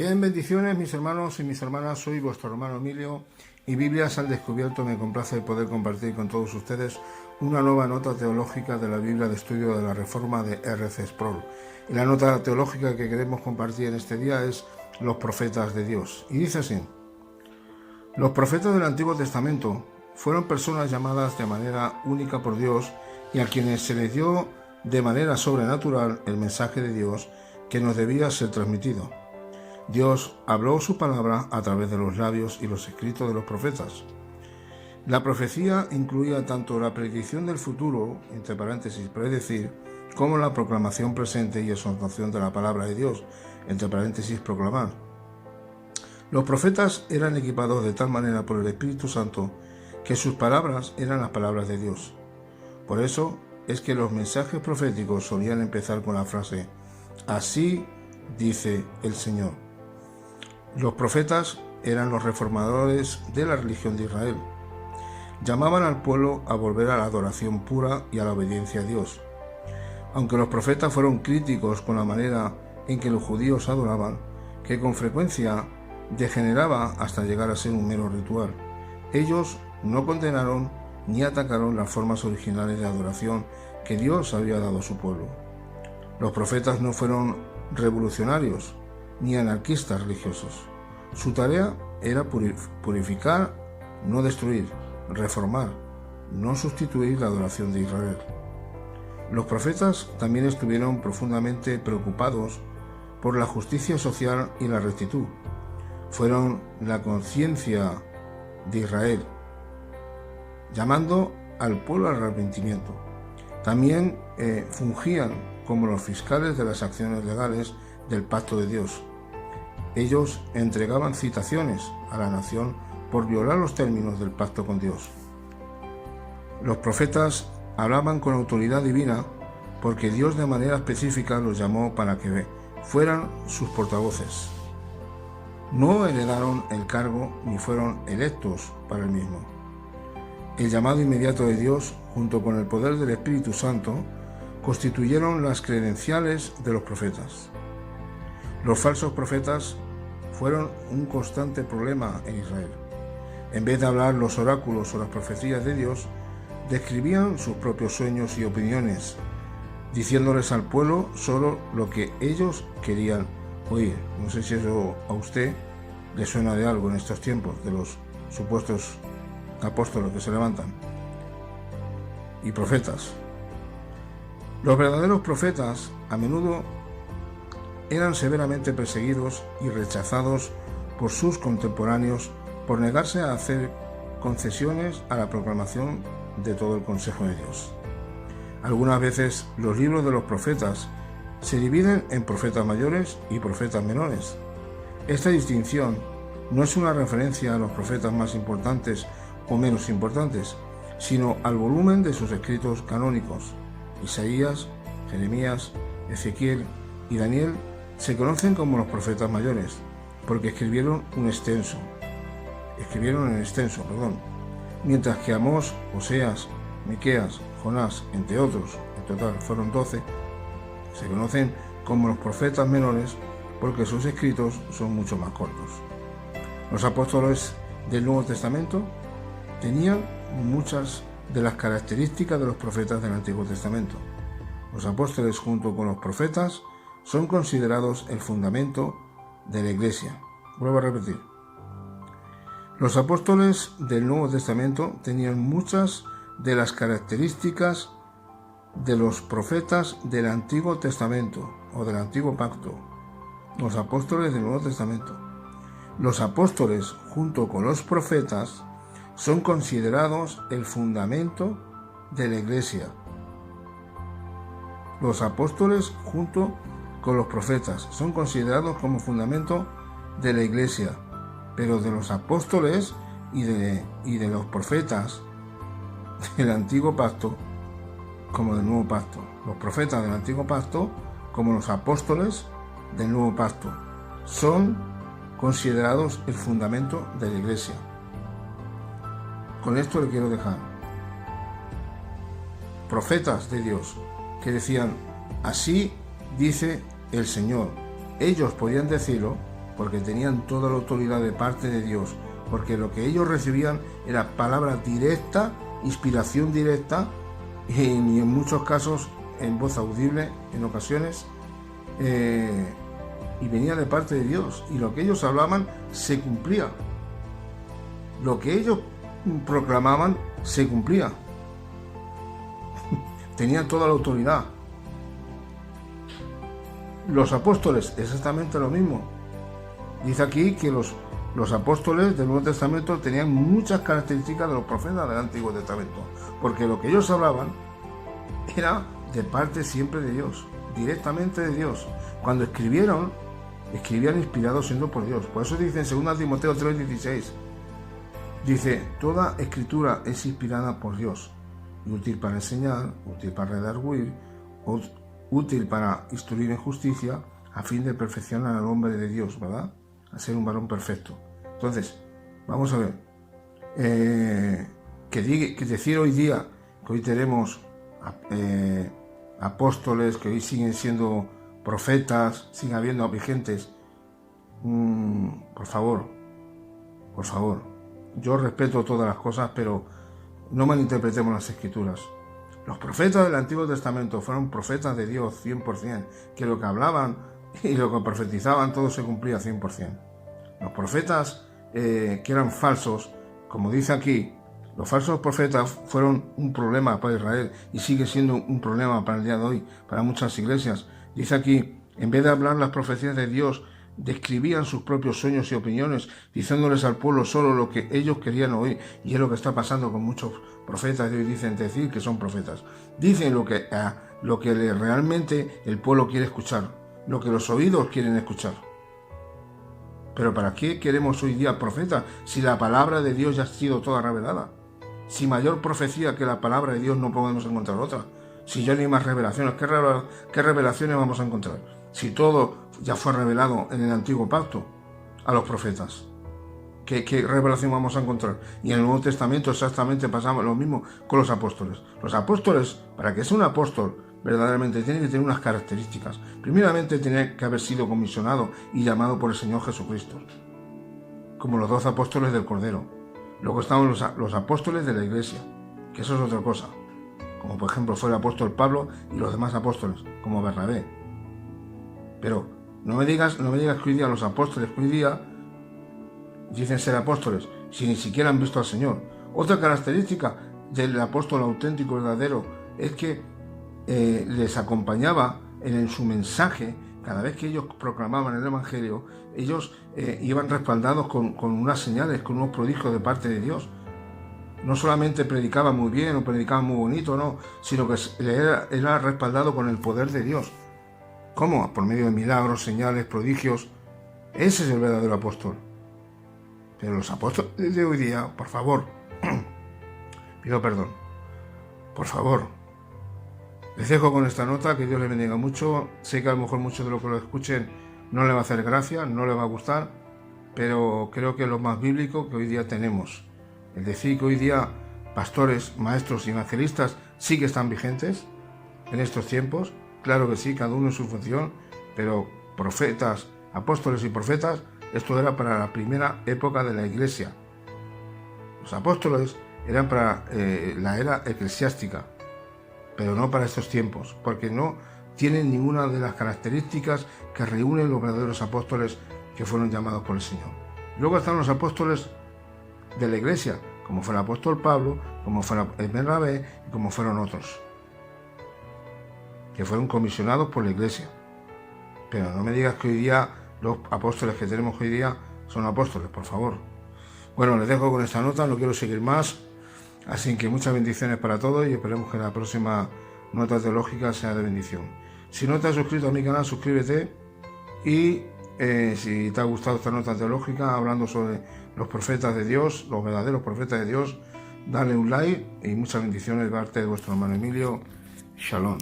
Bien, bendiciones mis hermanos y mis hermanas, soy vuestro hermano Emilio y Biblias al Descubierto. Me complace poder compartir con todos ustedes una nueva nota teológica de la Biblia de Estudio de la Reforma de R.C. Sproul. Y la nota teológica que queremos compartir en este día es los profetas de Dios. Y dice así: los profetas del Antiguo Testamento fueron personas llamadas de manera única por Dios y a quienes se les dio de manera sobrenatural el mensaje de Dios que nos debía ser transmitido. Dios habló su palabra a través de los labios y los escritos de los profetas. La profecía incluía tanto la predicción del futuro, entre paréntesis predecir, como la proclamación presente y exhortación de la palabra de Dios, entre paréntesis proclamar. Los profetas eran equipados de tal manera por el Espíritu Santo que sus palabras eran las palabras de Dios. Por eso es que los mensajes proféticos solían empezar con la frase: así dice el Señor. Los profetas eran los reformadores de la religión de Israel. Llamaban al pueblo a volver a la adoración pura y a la obediencia a Dios. Aunque los profetas fueron críticos con la manera en que los judíos adoraban, que con frecuencia degeneraba hasta llegar a ser un mero ritual, ellos no condenaron ni atacaron las formas originales de adoración que Dios había dado a su pueblo. Los profetas no fueron revolucionarios ni anarquistas religiosos. Su tarea era purificar, no destruir, reformar, no sustituir la adoración de Israel. Los profetas también estuvieron profundamente preocupados por la justicia social y la rectitud. Fueron la conciencia de Israel, llamando al pueblo al arrepentimiento. También fungían como los fiscales de las acciones legales del pacto de Dios. Ellos entregaban citaciones a la nación por violar los términos del pacto con Dios. Los profetas hablaban con autoridad divina porque Dios de manera específica los llamó para que fueran sus portavoces. No heredaron el cargo ni fueron electos para el mismo. El llamado inmediato de Dios, junto con el poder del Espíritu Santo, constituyeron las credenciales de los profetas. Los falsos profetas fueron un constante problema en Israel. En vez de hablar los oráculos o las profecías de Dios, describían sus propios sueños y opiniones, diciéndoles al pueblo solo lo que ellos querían oír. No sé si eso a usted le suena de algo en estos tiempos, de los supuestos apóstoles que se levantan y profetas. Los verdaderos profetas a menudo eran severamente perseguidos y rechazados por sus contemporáneos por negarse a hacer concesiones a la proclamación de todo el consejo de Dios. Algunas veces los libros de los profetas se dividen en profetas mayores y profetas menores. Esta distinción no es una referencia a los profetas más importantes o menos importantes, sino al volumen de sus escritos canónicos. Isaías, Jeremías, Ezequiel y Daniel se conocen como los profetas mayores, porque escribieron en extenso, mientras que Amós, Oseas, Miqueas, Jonás, entre otros, en total fueron 12, se conocen como los profetas menores porque sus escritos son mucho más cortos. Los apóstoles del Nuevo Testamento tenían muchas de las características de los profetas del Antiguo Testamento. Los apóstoles, junto con los profetas, son considerados el fundamento de la Iglesia. Vuelvo a repetir. Los apóstoles del Nuevo Testamento tenían muchas de las características de los profetas del Antiguo Testamento o del Antiguo Pacto. Los apóstoles del Nuevo Testamento. Los apóstoles, junto con los profetas, son considerados el fundamento de la Iglesia. Los apóstoles, junto con los profetas, son considerados como fundamento de la Iglesia, pero de los apóstoles y de los profetas del Antiguo Pacto como del Nuevo Pacto. Los profetas del Antiguo Pacto, como los apóstoles del Nuevo Pacto, son considerados el fundamento de la Iglesia. Con esto le quiero dejar profetas de Dios que decían: así dice el Señor. Ellos podían decirlo porque tenían toda la autoridad de parte de Dios, porque lo que ellos recibían era palabra directa, inspiración directa, y en muchos casos en voz audible, en ocasiones, y venía de parte de Dios, y lo que ellos hablaban se cumplía. Lo que ellos proclamaban se cumplía. Tenían toda la autoridad. Los apóstoles, exactamente lo mismo. Dice aquí que los apóstoles del Nuevo Testamento tenían muchas características de los profetas del Antiguo Testamento, porque lo que ellos hablaban era de parte siempre de Dios, directamente de Dios. Cuando escribían inspirados siendo por Dios. Por eso dice en 2 Timoteo 3:16, dice: toda escritura es inspirada por Dios, y útil para enseñar, útil para redarguir, útil para instruir en justicia, a fin de perfeccionar al hombre de Dios, ¿verdad? A ser un varón perfecto. Entonces, vamos a ver, que decir hoy día que hoy tenemos apóstoles, que hoy siguen siendo profetas, siguen habiendo vigentes, por favor, yo respeto todas las cosas, pero no malinterpretemos las escrituras. Los profetas del Antiguo Testamento fueron profetas de Dios 100%, que lo que hablaban y lo que profetizaban todo se cumplía 100%. Los profetas que eran falsos, como dice aquí, los falsos profetas fueron un problema para Israel y sigue siendo un problema para el día de hoy, para muchas iglesias. Dice aquí, en vez de hablar las profecías de Dios, describían sus propios sueños y opiniones, diciéndoles al pueblo solo lo que ellos querían oír, y es lo que está pasando con muchos profetas de hoy. Dicen decir que son profetas, dicen lo que realmente el pueblo quiere escuchar, lo que los oídos quieren escuchar. Pero ¿para qué queremos hoy día profetas si la palabra de Dios ya ha sido toda revelada? Si mayor profecía que la palabra de Dios no podemos encontrar otra. Si ya no hay más revelaciones, ¿qué revelaciones vamos a encontrar? Si todo ya fue revelado en el Antiguo Pacto a los profetas, ¿qué revelación vamos a encontrar? Y en el Nuevo Testamento exactamente pasamos lo mismo con los apóstoles. Los apóstoles, para que sea un apóstol, verdaderamente tiene que tener unas características. Primeramente, tiene que haber sido comisionado y llamado por el Señor Jesucristo, como los 12 apóstoles del Cordero. Luego estaban los apóstoles de la Iglesia, que eso es otra cosa, como por ejemplo fue el apóstol Pablo y los demás apóstoles, como Bernabé. Pero no me digas que hoy día los apóstoles que hoy día dicen ser apóstoles si ni siquiera han visto al Señor. Otra característica del apóstol auténtico verdadero es que les acompañaba en su mensaje. Cada vez que ellos proclamaban el Evangelio, ellos iban respaldados con unas señales, con unos prodigios de parte de Dios. No solamente predicaban muy bien o predicaban muy bonito, no, sino que era respaldado con el poder de Dios. ¿Cómo? Por medio de milagros, señales, prodigios. Ese es el verdadero apóstol. Pero los apóstoles de hoy día, por favor, pido perdón, por favor, les dejo con esta nota, que Dios les bendiga mucho. Sé que a lo mejor muchos de los que lo escuchen no les va a hacer gracia, no les va a gustar, pero creo que es lo más bíblico que hoy día tenemos. Es decir, que hoy día pastores, maestros y evangelistas sí que están vigentes en estos tiempos. Claro que sí, cada uno en su función, pero profetas, apóstoles y profetas, esto era para la primera época de la Iglesia. Los apóstoles eran para la era eclesiástica, pero no para estos tiempos, porque no tienen ninguna de las características que reúnen los verdaderos apóstoles que fueron llamados por el Señor. Luego están los apóstoles de la Iglesia, como fue el apóstol Pablo, como fue Bernabé y como fueron otros, que fueron comisionados por la Iglesia. Pero no me digas que hoy día los apóstoles que tenemos hoy día son apóstoles, por favor. Bueno, les dejo con esta nota, no quiero seguir más, así que muchas bendiciones para todos y esperemos que la próxima nota teológica sea de bendición. Si no te has suscrito a mi canal, suscríbete, y si te ha gustado esta nota teológica hablando sobre los profetas de Dios, los verdaderos profetas de Dios, dale un like y muchas bendiciones de parte de vuestro hermano Emilio. Shalom.